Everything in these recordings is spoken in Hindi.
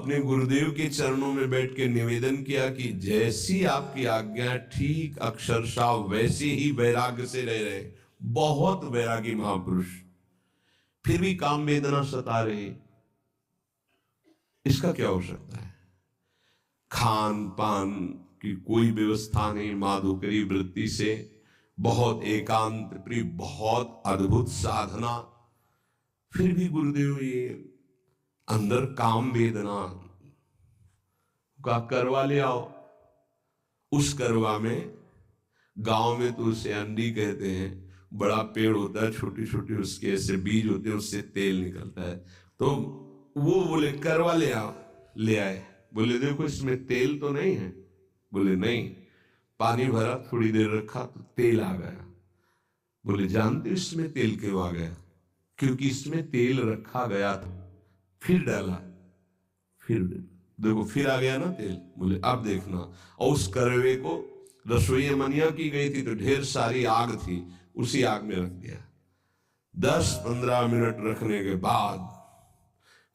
अपने गुरुदेव के चरणों में बैठ के निवेदन किया कि जैसी आपकी आज्ञा ठीक अक्षरशः वैसे ही वैराग्य से रह रहे। बहुत वैरागी महापुरुष, फिर भी काम वेदना सता रहे। इसका क्या हो सकता है? खान पान की कोई व्यवस्था नहीं, माधुकरी वृत्ति से बहुत एकांत प्रिय, बहुत अद्भुत साधना, फिर भी गुरुदेव ये अंदर काम वेदना का करवा ले आओ। उस करवा में गांव में तो उसे अंडी कहते हैं, बड़ा पेड़ होता है, छोटी छोटी उसके ऐसे बीज होते हैं, उससे तेल निकलता है। तो वो बोले करवा ले आओ, ले आए। बोले देखो इसमें तेल तो नहीं है। बोले नहीं। पानी भरा, थोड़ी देर रखा तो तेल आ गया। बोले जानते इसमें तेल क्यों आ गया? क्योंकि इसमें तेल रखा गया था, फिर डाला, फिर देखो फिर आ गया ना तेल। बोले अब देखना। और उस करवे को रसोई मनिया की गई थी तो ढेर सारी आग थी, उसी आग में रख दिया। 10-15 मिनट रखने के बाद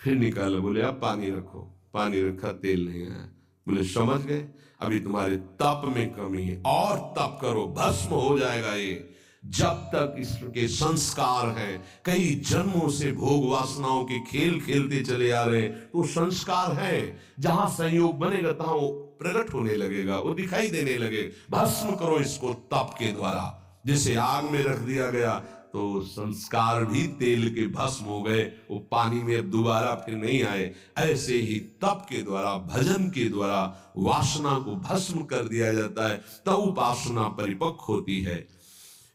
फिर निकाला। बोले अब पानी रखो। पानी रखा, तेल नहीं आया। बोले समझ गए, अभी तुम्हारे तप में कमी है, और तप करो, भस्म हो जाएगा ये। जब तक इसके संस्कार हैं, कई जन्मों से भोग वासनाओं के खेल खेलते चले आ रहे हैं, तो संस्कार है। जहां संयोग बनेगा तहां वो प्रकट होने लगेगा, वो दिखाई देने लगे। भस्म करो इसको तप के द्वारा। जैसे आग में रख दिया गया तो संस्कार भी तेल के भस्म हो गए, वो पानी में अब दोबारा फिर नहीं आए। ऐसे ही तप के द्वारा, भजन के द्वारा वासना को भस्म कर दिया जाता है, तब उपासना परिपक्व होती है।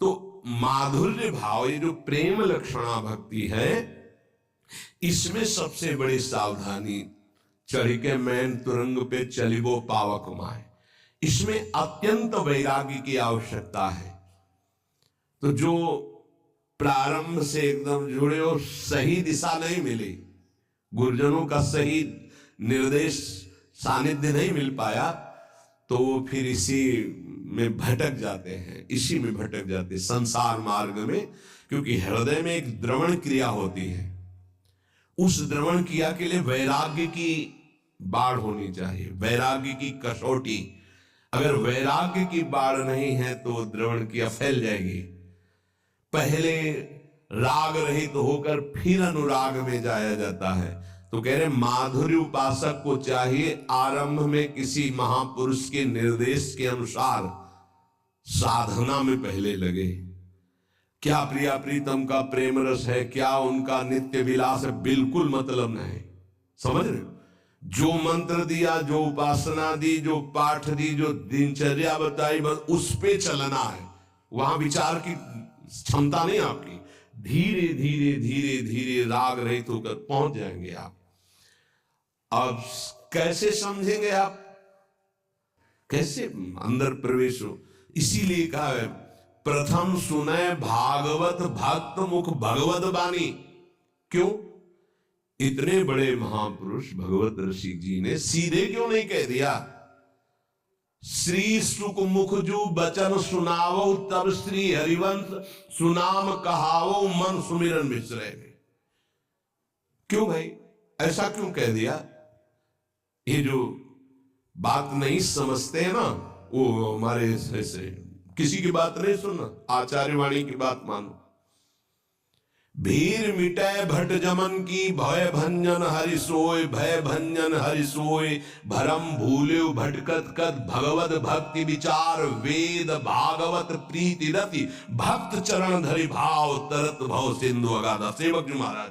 तो माधुर्य भाव, ये जो प्रेम लक्षणा भक्ति है, इसमें सबसे बड़ी सावधानी, चढ़ के मैन तुरंग पे चलिबो पावक माए, इसमें अत्यंत वैराग्य की आवश्यकता है। तो जो प्रारंभ से एकदम जुड़े हो, सही दिशा नहीं मिली, गुरुजनों का सही निर्देश सानिध्य नहीं मिल पाया, तो वो फिर इसी में भटक जाते हैं, इसी में भटक जाते हैं संसार मार्ग में। क्योंकि हृदय में एक द्रवण क्रिया होती है, उस द्रवण क्रिया के लिए वैराग्य की बाढ़ होनी चाहिए, वैराग्य की कसौटी। अगर वैराग्य की बाढ़ नहीं है तो द्रवण क्रिया फैल जाएगी। पहले राग रहित होकर फिर अनुराग में जाया जाता है। तो कह रहे माधुर्य उपासक को चाहिए आरंभ में किसी महापुरुष के निर्देश के अनुसार साधना में पहले लगे। क्या प्रिया प्रीतम का प्रेम रस है, क्या उनका नित्य विलास है, बिल्कुल मतलब नहीं। समझ रहे हो? जो मंत्र दिया, जो उपासना दी, जो पाठ दी, जो दिनचर्या बताई, बस उस पे चलना है। वहां विचार की क्षमता नहीं आपकी। धीरे धीरे धीरे धीरे राग रहित होकर पहुंच जाएंगे आप। अब कैसे समझेंगे आप, कैसे अंदर प्रवेश हो? इसीलिए कहा है प्रथम सुने भागवत भक्त मुख भगवत बानी। क्यों? इतने बड़े महापुरुष भगवत रसिक जी ने सीधे क्यों नहीं कह दिया श्री सुख मुख जो बचन सुनावो, तब श्री हरिवंश सुनाम कहावो, मन सुमिरन विसरे। क्यों भाई, ऐसा क्यों कह दिया? ये जो बात नहीं समझते हैं ना, वो हमारे ऐसे किसी की बात नहीं सुनना, आचार्य वाणी की बात मानो। भीर मिटे भट जमन की, भय भंजन हरि सोय, भय भंजन हरि सोय, भरम भूल्यो भटकत कद, भगवत भक्ति विचार, वेद भागवत प्रीति रति, भक्त चरण धरि भाव, तरत भव सिंधु अगाधा। सेवक जी महाराज,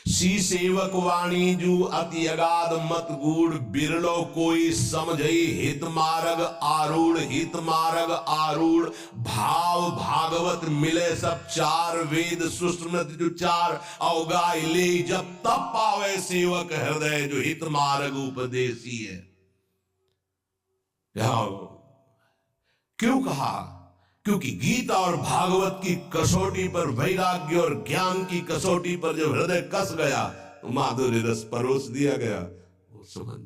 सी सेवक वाणी जू अति अगाध मत गूढ़, बिरलो कोई समझई हित मार्ग आरूढ़, हित मार्ग आरूढ़, भाव भागवत मिले सब चार, वेद सुस्मृत जो चार, अवगाई ले जब तब पावे सेवक हृदय, जो हित मार्ग उपदेशी है। क्यों कहा? क्योंकि गीता और भागवत की कसौटी पर, वैराग्य और ज्ञान की कसौटी पर जब हृदय कस गया तो माधुर्य रस परोस दिया गया। वो समझ,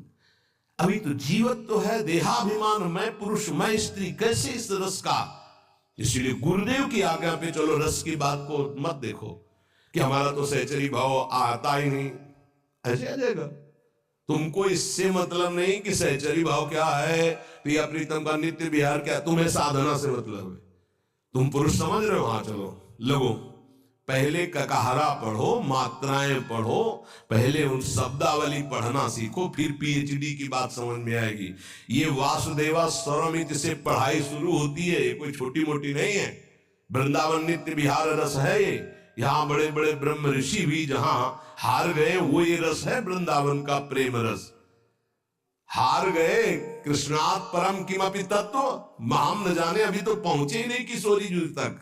अभी तो जीवत तो है, देहाभिमान, मैं पुरुष मैं स्त्री, कैसे इस रस का? इसलिए गुरुदेव की आज्ञा पे चलो, रस की बात को मत देखो कि हमारा तो सहचरी भाव आता ही नहीं, ऐसे आ जाएगा। तुमको इससे मतलब नहीं कि सहचरी भाव क्या है, प्रिया प्रीतम का नित्य विहार क्या है, तुम्हें साधना से मतलब है। तुम पुरुष समझ रहे हो, हाँ चलो लगो, पहले ककाहरा पढ़ो, मात्राएं पढ़ो, पहले उन शब्दावली पढ़ना सीखो, फिर पीएचडी की बात समझ में आएगी। ये वासुदेवा स्वरमिति से पढ़ाई शुरू होती है, ये कोई छोटी मोटी नहीं है। वृंदावन नित्य विहार रस है ये। यहाँ बड़े बड़े ब्रह्म ऋषि भी जहां हार गए, वो ये रस है वृंदावन का प्रेम रस। हार गए कृष्णात् परम किमपि तत्व माम न जाने, अभी तो पहुंचे ही नहीं किशोरी युग तक।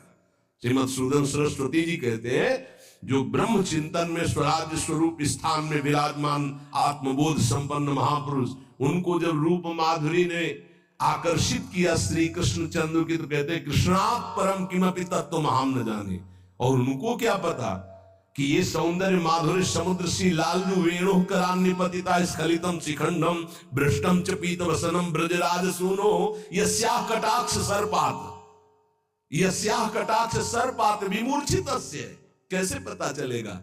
श्रीमद सूदन सरस्वती जी कहते हैं, जो ब्रह्म चिंतन में स्वराज्य स्वरूप स्थान में विराजमान आत्मबोध संपन्न महापुरुष, उनको जब रूप माधुरी ने आकर्षित किया श्री कृष्ण चंद्र की, तो कहते हैं कृष्णात् परम किमपि तत्व महाम न जाने। और उनको क्या पता कि ये सौंदर्य माधुर्य समुद्र सी लालजू वेणु करान्य पतिता स्खलितम शिखंडम भ्रष्टम च पीत वसनम ब्रजराज सुनो यस्याः कटाक्ष सर्पात, यस्याः कटाक्ष सर्पात विमूर्छितस्य। कैसे पता चलेगा?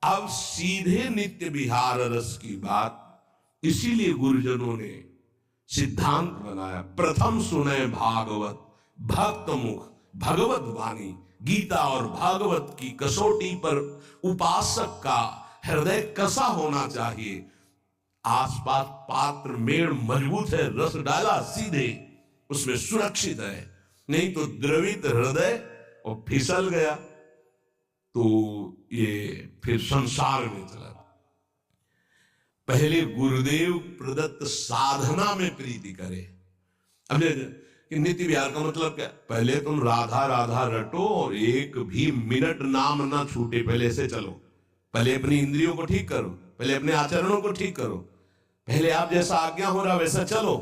अब सीधे नित्य विहार रस की बात, इसीलिए गुरुजनों ने सिद्धांत बनाया, प्रथम सुने भागवत भक्त मुख भगवत वाणी। गीता और भागवत की कसौटी पर उपासक का हृदय कसा होना चाहिए? आसपास पात्र मेड़ मजबूत है, रस डाला सीधे उसमें सुरक्षित है, नहीं तो द्रवित हृदय और फिसल गया तो ये फिर संसार में चला। पहले गुरुदेव प्रदत्त साधना में प्रीति करे। अब कि नित्य विहार का मतलब क्या? पहले तुम राधा राधा रटो और एक भी मिनट नाम ना छूटे, पहले से चलो। पहले अपनी इंद्रियों को ठीक करो, पहले अपने आचरणों को ठीक करो, पहले आप जैसा आज्ञा हो रहा वैसा चलो,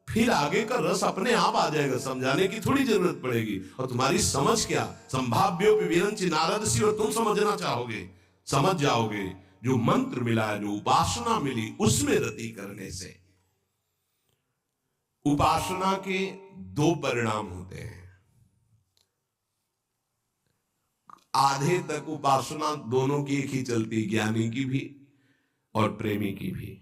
फिर आगे का रस अपने आप आ जाएगा। समझाने की थोड़ी जरूरत पड़ेगी। और तुम्हारी समझ क्या, संभाव्यो विरंच नारद सी, और तुम समझना चाहोगे, समझ जाओगे। जो मंत्र मिला है, जो उपासना मिली, उसमें रति करने से उपासना के दो परिणाम होते हैं। आधे तक उपासना दोनों की एक ही चलती, ज्ञानी की भी और प्रेमी की भी।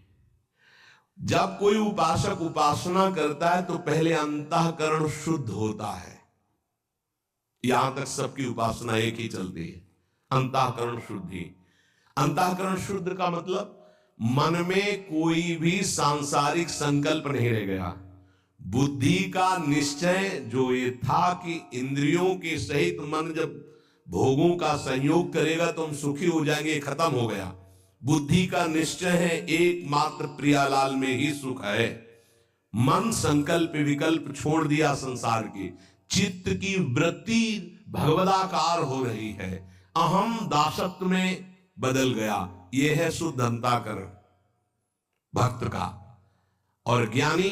जब कोई उपासक उपासना करता है तो पहले अंतःकरण शुद्ध होता है। यहां तक सबकी उपासना एक ही चलती है, अंतःकरण शुद्धि। अंतःकरण शुद्ध का मतलब मन में कोई भी सांसारिक संकल्प नहीं रह गया। बुद्धि का निश्चय जो ये था कि इंद्रियों के सहित मन जब भोगों का संयोग करेगा तो हम सुखी हो जाएंगे, खत्म हो गया। बुद्धि का निश्चय है एकमात्र प्रियालाल में ही सुख है। मन संकल्प विकल्प छोड़ दिया संसार की, चित्त की वृत्ति भगवदाकार हो रही है, अहम दासत्व में बदल गया। यह है शुद्ध अंतःकरण भक्त का। और ज्ञानी,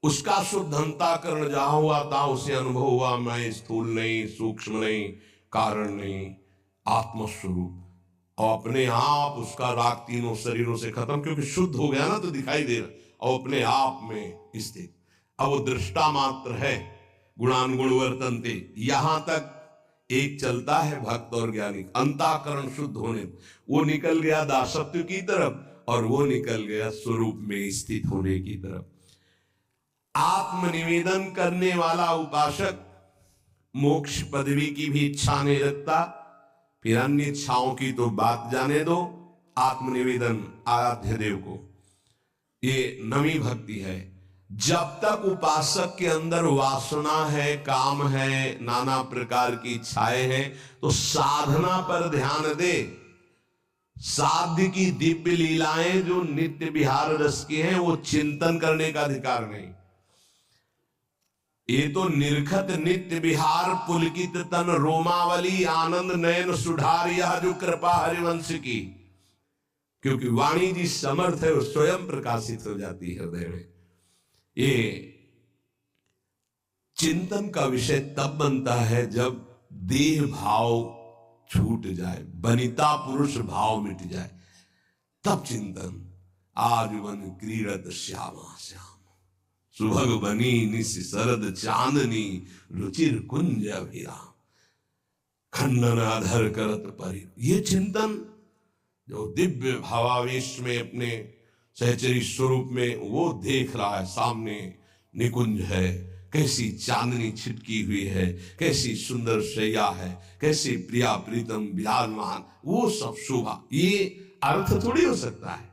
उसका शुद्ध अंतःकरण जहां हुआ था उसे अनुभव हुआ, मैं स्थूल नहीं, सूक्ष्म नहीं, कारण नहीं, आत्मस्वरूप। और अपने आप उसका राग तीनों शरीरों से खत्म, क्योंकि शुद्ध हो गया ना तो दिखाई दे रहा, और अपने आप में स्थित। अब वो दृष्टा मात्र है, गुणानुगुण वर्तन्ते। यहां तक एक चलता है भक्त और ज्ञानी। अंतःकरण शुद्ध होने, वो निकल गया दासत्व की तरफ और वो निकल गया स्वरूप में स्थित होने की तरफ। आत्मनिवेदन करने वाला उपासक मोक्ष पदवी की भी इच्छा नहीं रखता, फिर अन्य इच्छाओं की तो बात जाने दो। आत्मनिवेदन आराध्य देव को, ये नवी भक्ति है। जब तक उपासक के अंदर वासना है, काम है, नाना प्रकार की इच्छाएं हैं, तो साधना पर ध्यान दे। साध्य की दिव्य लीलाएं जो नित्य विहार रस की हैं, वो चिंतन करने का अधिकार नहीं। ये तो निर्खत नित्य विहार पुलकित तन रोमावली आनंद नयन सुधार, यह जो कृपा हरिवंश की, क्योंकि वाणी जी समर्थ है, वो स्वयं प्रकाशित हो जाती है हृदय में। ये चिंतन का विषय तब बनता है जब देह भाव छूट जाए, बनिता पुरुष भाव मिट जाए, तब चिंतन। आजीवन क्रीड़त श्यामा श्याम, सुभग बनी निस शरद चांदनी, रुचिर कुंज अभिराम, खंडन अधर करत परि। ये चिंतन जो दिव्य भावावेश में अपने सहचरी स्वरूप में वो देख रहा है, सामने निकुंज है, कैसी चांदनी छिटकी हुई है, कैसी सुंदर शैया है, कैसी प्रिया प्रीतम विराजमान, वो सब शोभा। ये अर्थ थोड़ी हो सकता है,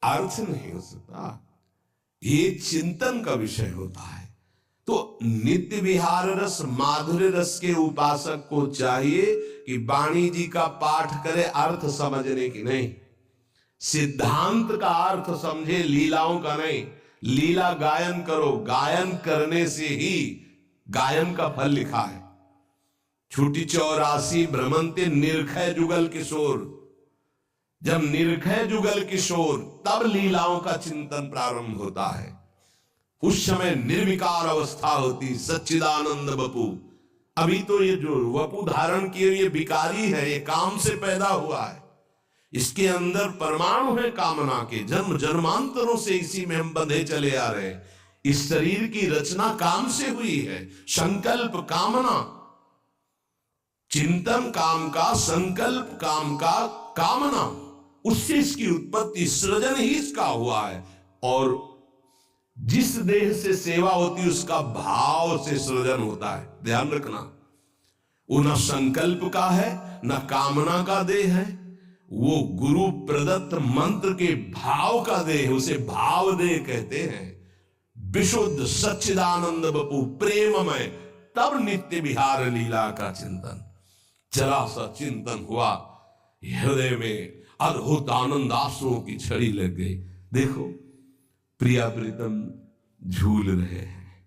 अर्थ नहीं हो सकता, ये चिंतन का विषय होता है। तो नित्य विहार रस माधुर्य रस के उपासक को चाहिए कि वाणी जी का पाठ करे अर्थ समझने की नहीं, सिद्धांत का अर्थ समझे, लीलाओं का नहीं। लीला गायन करो, गायन करने से ही गायन का फल लिखा है। छूटी 84 भ्रमंते निर्खय जुगल किशोर, जब निर्खय जुगल किशोर तब लीलाओं का चिंतन प्रारंभ होता है। उस समय निर्विकार अवस्था होती, सच्चिदानंद वपु। अभी तो ये जो वपु धारण किए ये विकारी है, ये काम से पैदा हुआ है, इसके अंदर परमाणु है कामना के, जन्म जन्मांतरों से इसी में हम बंधे चले आ रहे हैं। इस शरीर की रचना काम से हुई है, संकल्प कामना, चिंतन काम का, संकल्प काम का, कामना, उससे इसकी उत्पत्ति, सृजन ही इसका हुआ है। और जिस देह से सेवा होती है उसका भाव से सृजन होता है, ध्यान रखना। वो न संकल्प का है न कामना का देह है, वो गुरु प्रदत्त मंत्र के भाव का देह, उसे भाव देह कहते हैं। विशुद्ध सच्चिदानंद वपु प्रेममय, तब नित्य विहार लीला का चिंतन। जरा सा चिंतन हुआ, हृदय में अद्भुत आनंद आंसुओं की छड़ी लग गई। देखो प्रिया प्रीतम झूल रहे हैं,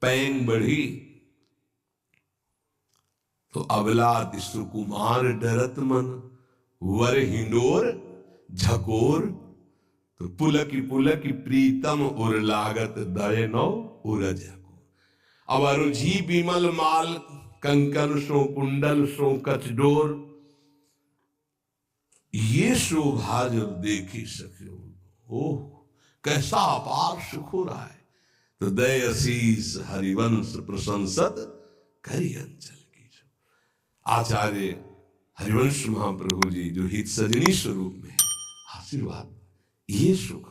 पैंग बढ़ी तो अबला सुकुमार डरत मन, वर हिंडोर झकोर तो पुलकी पुलकी प्रीतम उर लागत दये नौ उरज को। अब अरुझी बिमल माल कंकन सो कुंडल सो कचडोर, ये शोभा जब देखी सके, ओह कैसा अपार सुख हो रहा है। तो दय असीस हरिवंश प्रशंसत करी अंचल की। आचार्य हरिवंश महाप्रभु जी जो हित सजनी स्वरूप में आशीर्वाद, ये सुख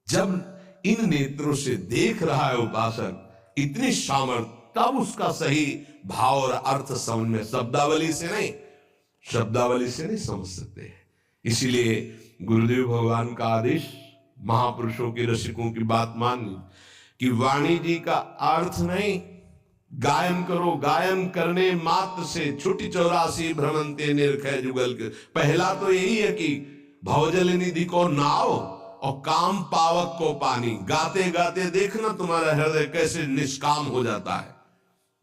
जब इन नेत्रों से देख रहा है उपासक, इतनी सामर्थ्य, तब उसका सही भाव और अर्थ समझ में, शब्दावली से नहीं, शब्दावली से नहीं समझ सकते। इसीलिए गुरुदेव भगवान का आदेश, महापुरुषों के रसिकों की बात माननी कि वाणी जी का अर्थ नहीं, गायन करो, गायन करने मात्र से छुटी 84 भ्रमंते निर्खय जुगल के। पहला तो यही है कि भवजल निधि को नाव और काम पावक को पानी। गाते गाते देखना तुम्हारा हृदय कैसे निष्काम हो जाता है।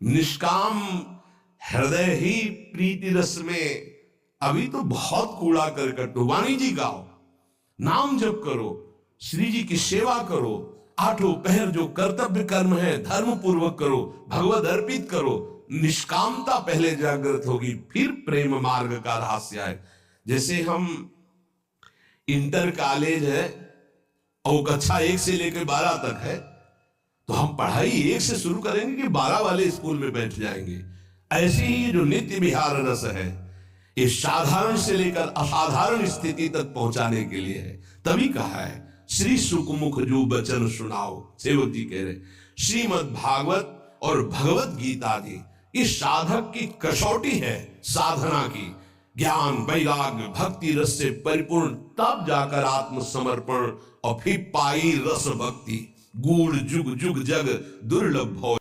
निष्काम हृदय ही प्रीति रस में। अभी तो बहुत कूड़ा करकट, तो वाणी जी गाओ, नाम जप करो, श्री जी की सेवा करो, आठों पहर जो कर्तव्य कर्म है धर्म पूर्वक करो, भगवद अर्पित करो। निष्कामता पहले जागृत होगी, फिर प्रेम मार्ग का रहस्य है। जैसे हम इंटर कॉलेज है और कक्षा 1 से लेकर 12 तक है, तो हम पढ़ाई 1 से शुरू करेंगे कि 12 वाले स्कूल में बैठ जाएंगे। ऐसे ही जो नित्य विहार रस है, ये साधारण से लेकर असाधारण स्थिति तक पहुंचाने के लिए है। तभी कहा है श्री सुखमुख जो वचन सुनाओ, सेवक जी कह रहे श्रीमद् भागवत और भगवत गीता जी इस साधक की कसौटी है साधना की। ज्ञान वैराग्य भक्ति रस से परिपूर्ण, तब जाकर आत्मसमर्पण और फिर पाई रस भक्ति। गूढ़ जुग जुग जग दुर्लभ भव